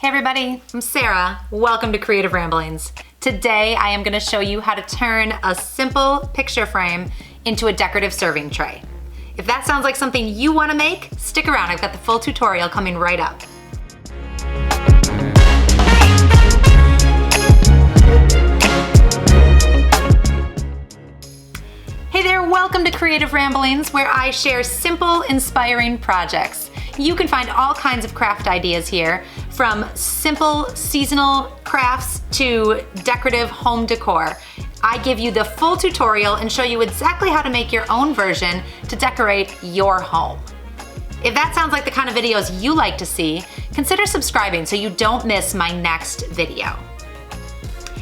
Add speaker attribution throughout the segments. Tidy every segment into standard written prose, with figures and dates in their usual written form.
Speaker 1: Hey everybody, I'm Sarah. Welcome to Creative Ramblings. Today I am going to show you how to turn a simple picture frame into a decorative serving tray. If that sounds like something you want to make, stick around. I've got the full tutorial coming right up. Hey there, welcome to Creative Ramblings, where I share simple, inspiring projects. You can find all kinds of craft ideas here, from simple seasonal crafts to decorative home decor. I give you the full tutorial and show you exactly how to make your own version to decorate your home. If that sounds like the kind of videos you like to see, consider subscribing so you don't miss my next video.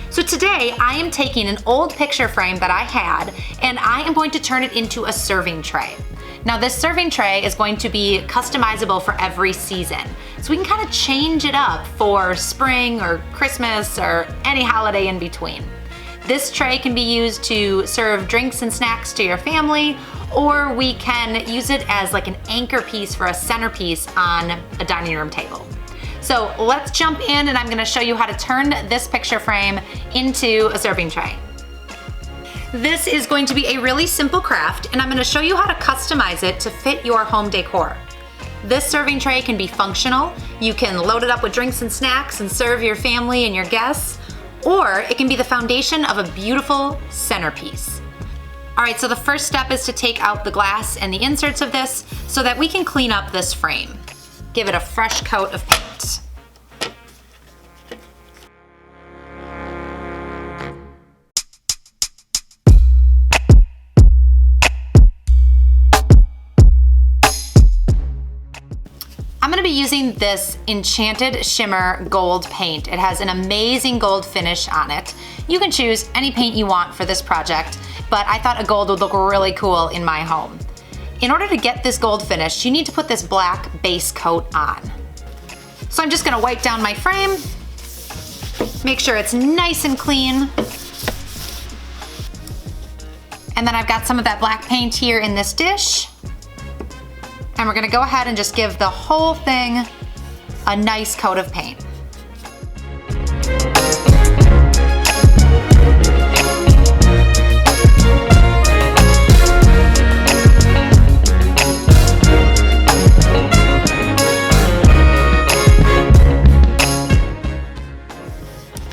Speaker 1: So today I am taking an old picture frame that I had and I am going to turn it into a serving tray. Now this serving tray is going to be customizable for every season. So we can kind of change it up for spring or Christmas or any holiday in between. This tray can be used to serve drinks and snacks to your family, or we can use it as like an anchor piece for a centerpiece on a dining room table. So let's jump in and I'm gonna show you how to turn this picture frame into a serving tray. This is going to be a really simple craft and I'm going to show you how to customize it to fit your home decor. This serving tray can be functional. You can load it up with drinks and snacks and serve your family and your guests, or it can be the foundation of a beautiful centerpiece. All right, so the first step is to take out the glass and the inserts of this so that we can clean up this frame. Give it a fresh coat of paint. I'm gonna be using this Enchanted Shimmer gold paint. It has an amazing gold finish on it. You can choose any paint you want for this project, but I thought a gold would look really cool in my home. In order to get this gold finish, you need to put this black base coat on. So I'm just gonna wipe down my frame, make sure it's nice and clean. And then I've got some of that black paint here in this dish. And we're gonna go ahead and just give the whole thing a nice coat of paint.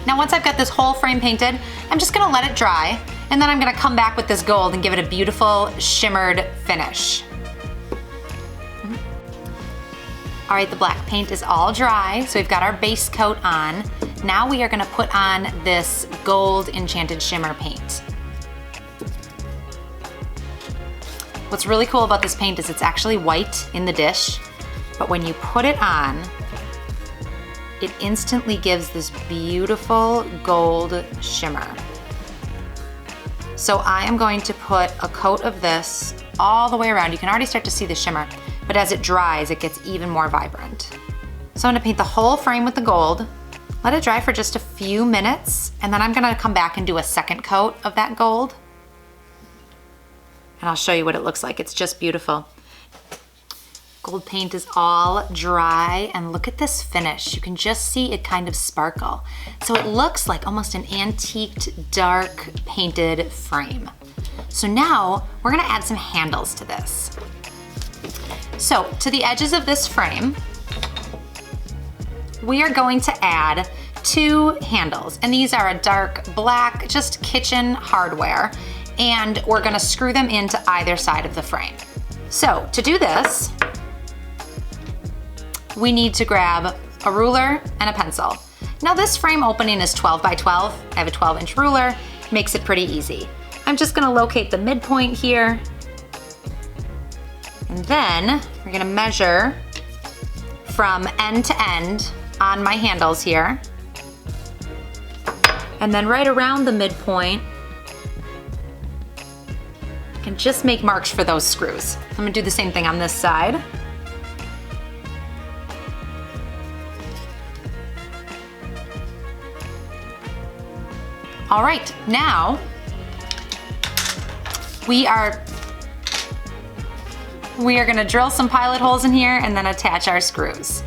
Speaker 1: Now once I've got this whole frame painted, I'm just gonna let it dry, and then I'm gonna come back with this gold and give it a beautiful shimmered finish. All right, the black paint is all dry, so we've got our base coat on. Now we are gonna put on this gold Enchanted Shimmer paint. What's really cool about this paint is it's actually white in the dish, but when you put it on, it instantly gives this beautiful gold shimmer. So I am going to put a coat of this all the way around. You can already start to see the shimmer, but as it dries, it gets even more vibrant. So I'm gonna paint the whole frame with the gold, let it dry for just a few minutes, and then I'm gonna come back and do a second coat of that gold. And I'll show you what it looks like. It's just beautiful. Gold paint is all dry, and look at this finish. You can just see it kind of sparkle. So it looks like almost an antiqued, dark painted frame. So now we're gonna add some handles to this. So to the edges of this frame, we are going to add 2 handles, and these are a dark black, just kitchen hardware, and we're gonna screw them into either side of the frame. So to do this, we need to grab a ruler and a pencil. Now this frame opening is 12 by 12. I have a 12-inch ruler, makes it pretty easy. I'm just gonna locate the midpoint here, and then we're gonna measure from end to end on my handles here. And then right around the midpoint, I can just make marks for those screws. I'm gonna do the same thing on this side. All right, now we are gonna drill some pilot holes in here and then attach our screws.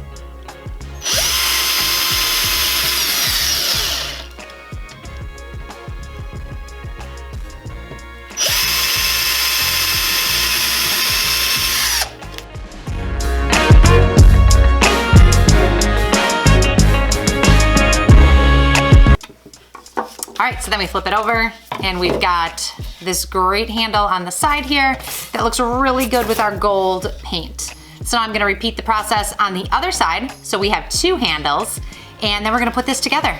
Speaker 1: All right, so then we flip it over and we've got this great handle on the side here that looks really good with our gold paint. So now I'm gonna repeat the process on the other side. So we have 2 handles and then we're gonna put this together.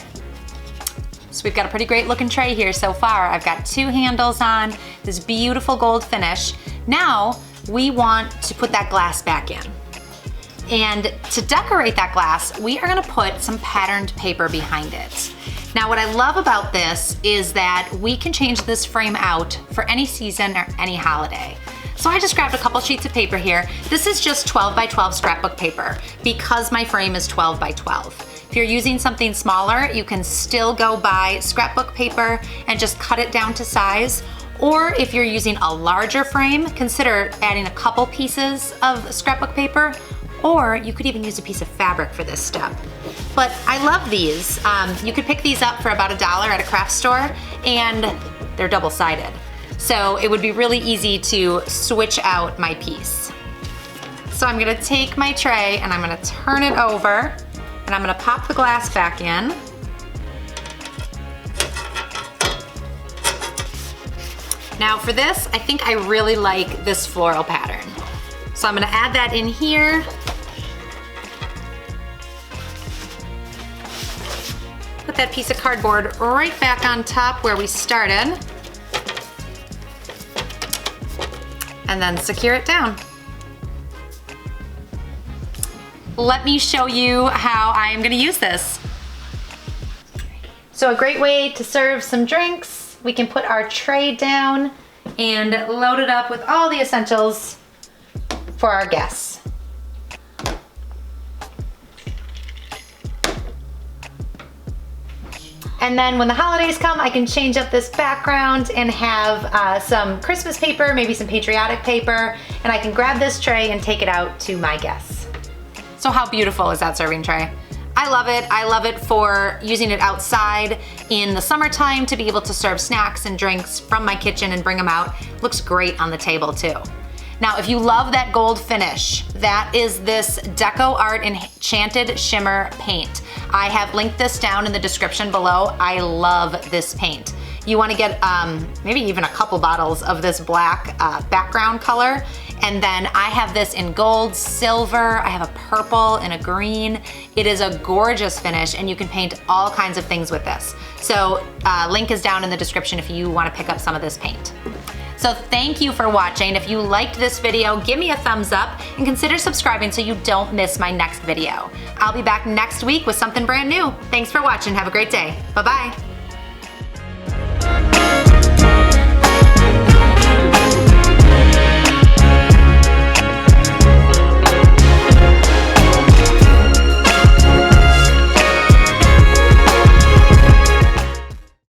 Speaker 1: So we've got a pretty great looking tray here so far. I've got 2 handles on, this beautiful gold finish. Now we want to put that glass back in. And to decorate that glass, we are gonna put some patterned paper behind it. Now what I love about this is that we can change this frame out for any season or any holiday. So I just grabbed a couple sheets of paper here. This is just 12 by 12 scrapbook paper because my frame is 12 by 12. If you're using something smaller, you can still go buy scrapbook paper and just cut it down to size. Or if you're using a larger frame, consider adding a couple pieces of scrapbook paper, or you could even use a piece of fabric for this step. But I love these. You could pick these up for about $1 at a craft store, and they're double-sided. So it would be really easy to switch out my piece. So I'm gonna take my tray and I'm gonna turn it over, and I'm gonna pop the glass back in. Now for this, I think I really like this floral pattern. So I'm gonna add that in here. Put that piece of cardboard right back on top where we started. And then secure it down. Let me show you how I'm gonna use this. So a great way to serve some drinks, we can put our tray down and load it up with all the essentials for our guests. And then when the holidays come, I can change up this background and have some Christmas paper, maybe some patriotic paper, and I can grab this tray and take it out to my guests. So how beautiful is that serving tray? I love it. I love it for using it outside in the summertime to be able to serve snacks and drinks from my kitchen and bring them out. Looks great on the table too. Now, if you love that gold finish, that is this Decoart Enchanted Shimmer paint. I have linked this down in the description below. I love this paint. You wanna get maybe even a couple bottles of this black background color. And then I have this in gold, silver, I have a purple and a green. It is a gorgeous finish and you can paint all kinds of things with this. So link is down in the description if you wanna pick up some of this paint. So thank you for watching. If you liked this video, give me a thumbs up and consider subscribing so you don't miss my next video. I'll be back next week with something brand new. Thanks for watching, have a great day. Bye-bye.